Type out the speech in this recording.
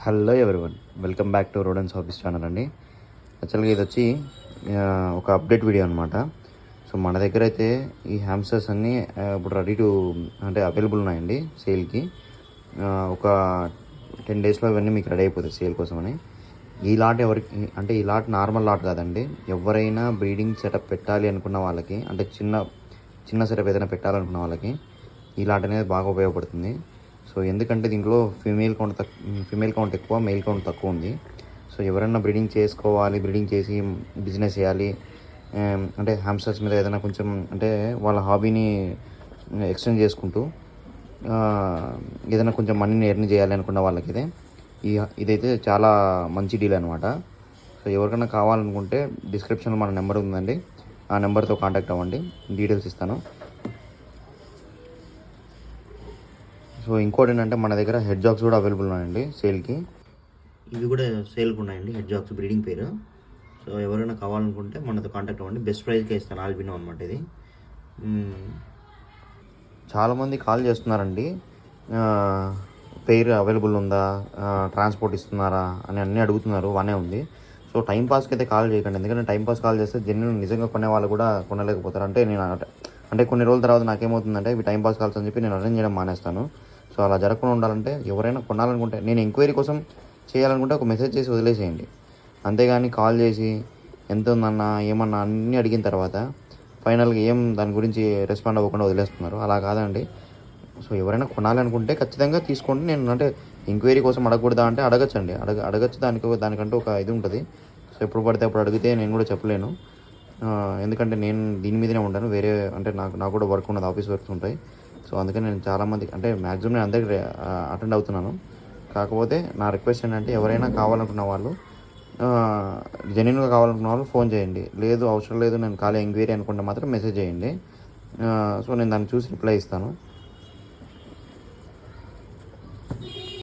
Hello everyone, welcome back to రోడన్స్ office channel అండి. యాక్చువల్గా ఇది వచ్చి ఒక అప్డేట్ వీడియో అనమాట. సో మన దగ్గర అయితే ఈ హ్యామ్స్టర్స్ అన్నీ ఇప్పుడు రెడీ టు అంటే అవైలబుల్ ఉన్నాయండి సేల్కి. ఒక 10 డేస్లో ఇవన్నీ మీకు రెడీ అయిపోతాయి సేల్ కోసమని. ఈ లాట్ ఎవరికి అంటే ఈ లాట్ నార్మల్ లాట్ కాదండి. ఎవరైనా బ్రీడింగ్ సెటప్ పెట్టాలి అనుకున్న వాళ్ళకి, అంటే చిన్న సెటప్ ఏదైనా పెట్టాలనుకున్న వాళ్ళకి ఈ లాట్ అనేది బాగా ఉపయోగపడుతుంది. సో ఎందుకంటే దీంట్లో ఫీమేల్ కౌంట్ ఎక్కువ, మెయిల్ కౌంట్ తక్కువ ఉంది. సో ఎవరైనా బ్రీడింగ్ చేసుకోవాలి, బ్రీడింగ్ చేసి బిజినెస్ చేయాలి అంటే హ్యామ్స్టర్స్ మీద ఏదైనా కొంచెం అంటే వాళ్ళ హాబీని ఎక్స్టెండ్ చేసుకుంటూ ఏదైనా కొంచెం మనీని ఎర్న్ చేయాలి అనుకున్న వాళ్ళకి ఇదైతే చాలా మంచి డీల్ అనమాట. సో ఎవరికైనా కావాలనుకుంటే డిస్క్రిప్షన్లో మన నెంబర్ ఉందండి, ఆ నెంబర్తో కాంటాక్ట్ అవ్వండి, డీటెయిల్స్ ఇస్తాను. సో ఇంకోటి ఏంటంటే మన దగ్గర హెడ్ జాక్స్ కూడా అవైలబుల్ ఉన్నాయండి సేల్కి. ఇవి కూడా సేల్కి ఉన్నాయండి, హెడ్ జాక్స్ బ్రీడింగ్ పేరు. సో ఎవరైనా కావాలనుకుంటే మనతో కాంటాక్ట్ అవ్వండి, బెస్ట్ ప్రైస్కే ఇస్తాను. ఆల్బినో అనమాట ఇది. చాలామంది కాల్ చేస్తున్నారండి, పేరు అవైలబుల్ ఉందా, ట్రాన్స్పోర్ట్ ఇస్తున్నారా అని అన్నీ అడుగుతున్నారు. బాగానే ఉంది. సో టైంపాస్కి అయితే కాల్ చేయకండి, ఎందుకంటే టైంపాస్ కాల్ చేస్తే నిజంగా కొనే వాళ్ళు కూడా కొనలేకపోతారు. అంటే కొన్ని రోజుల తర్వాత నాకేమవుతుందంటే ఇవి టైంపాస్ కాల్స్ అని చెప్పి నేను అరేంజ్ చేయడం మానేస్తాను. సో అలా జరగకుండా ఉండాలంటే ఎవరైనా కొనాలనుకుంటే, నేను ఎంక్వైరీ కోసం చేయాలనుకుంటే ఒక మెసేజ్ చేసి వదిలేసేయండి. అంతేగాని కాల్ చేసి ఎంత ఉందన్నా ఏమన్నా అన్నీ అడిగిన తర్వాత ఫైనల్గా దాని గురించి రెస్పాండ్ అవ్వకుండా వదిలేస్తున్నారు. అలా కాదండి. సో ఎవరైనా కొనాలనుకుంటే ఖచ్చితంగా తీసుకోండి. నేను అంటే ఎంక్వైరీ కోసం అడగకూడదా అంటే అడగచ్చండి, అడగచ్చు. దానికంటూ ఒక ఇది ఉంటుంది. సో ఎప్పుడు పడితే అప్పుడు అడిగితే నేను కూడా చెప్పలేను, ఎందుకంటే నేను దీని మీదనే ఉంటాను. వేరే అంటే నాకు కూడా వర్క్ ఉన్నది, ఆఫీస్ వర్క్స్ ఉంటాయి. సో అందుకని నేను చాలామంది అంటే మ్యాక్సిమం నేను అందరికి అటెండ్ అవుతున్నాను. కాకపోతే నా రిక్వెస్ట్ ఏంటంటే ఎవరైనా కావాలనుకున్న వాళ్ళు, జెన్యున్గా కావాలనుకున్న వాళ్ళు ఫోన్ చేయండి. లేదు అవసరం లేదు నేను ఖాళీ ఎంక్వైరీ అనుకుంటే మాత్రం మెసేజ్ చేయండి. సో నేను దాన్ని చూసి రిప్లై ఇస్తాను.